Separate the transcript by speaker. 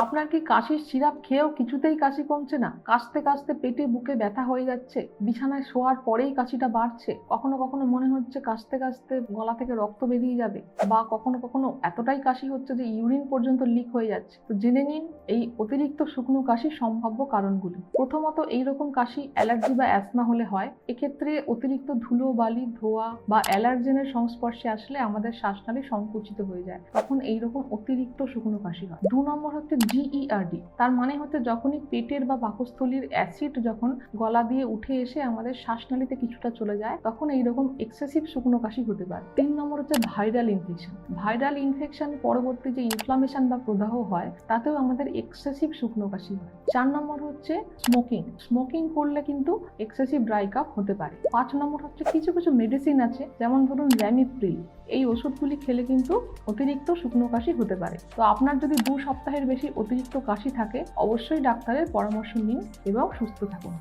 Speaker 1: আপনার কি কাশির সিরাপ খেয়েও কিছুতেই কাশি কমছে না? কাশতে কাশতে পেটে বুকে ব্যথা হয়ে যাচ্ছে, বিছানায় শোয়ার পরেই কাশিটা বাড়ছে, কখনো কখনো মনে হচ্ছে কাশতে কাশতে গলা থেকে রক্ত বেরিয়ে যাবে, বা কখনো কখনো এতটাই কাশি হচ্ছে যে ইউরিন পর্যন্ত লিক হয়ে যাচ্ছে। তো জেনে নিন এই অতিরিক্ত শুকনো কাশির সম্ভাব্য কারণগুলি। প্রথমত, এইরকম কাশি অ্যালার্জি বা অ্যাসমা হলে হয়। এক্ষেত্রে অতিরিক্ত ধুলো বালি ধোয়া বা অ্যালার্জেনের সংস্পর্শে আসলে আমাদের শ্বাসনালী সংকুচিত হয়ে যায়, তখন এইরকম অতিরিক্ত শুকনো কাশি হয়। 2 নম্বর হচ্ছে GERD। তার মানে হচ্ছে যখনই পেটের বা পাকস্থলীর অ্যাসিড যখন গলা দিয়ে উঠে এসে আমাদের শ্বাসনালীতে কিছুটা চলে যায়, তখন এইরকম এক্সেসিভ শুকনো কাশি হতে পারে। 3 নম্বর হচ্ছে ভাইরাল ইনফেকশন। ভাইরাল ইনফেকশন পরবর্তী যে ইনফ্লামেশন বা প্রদাহ হয়, তাতেও আমাদের এক্সেসিভ শুকনো কাশি হয়। 4 নম্বর হচ্ছে স্মোকিং। স্মোকিং করলে কিন্তু এক্সেসিভ ড্রাই কাফ হতে পারে। 5 নম্বর হচ্ছে কিছু কিছু মেডিসিন আছে, যেমন ধরুন র্যামিপ্রিল। এই ওষুধগুলি খেলে কিন্তু অতিরিক্ত শুকনো কাশি হতে পারে। তো আপনার যদি 2 সপ্তাহের বেশি অতিরিক্ত কাশি থাকে, অবশ্যই ডাক্তারের পরামর্শ নিন এবং সুস্থ থাকুন।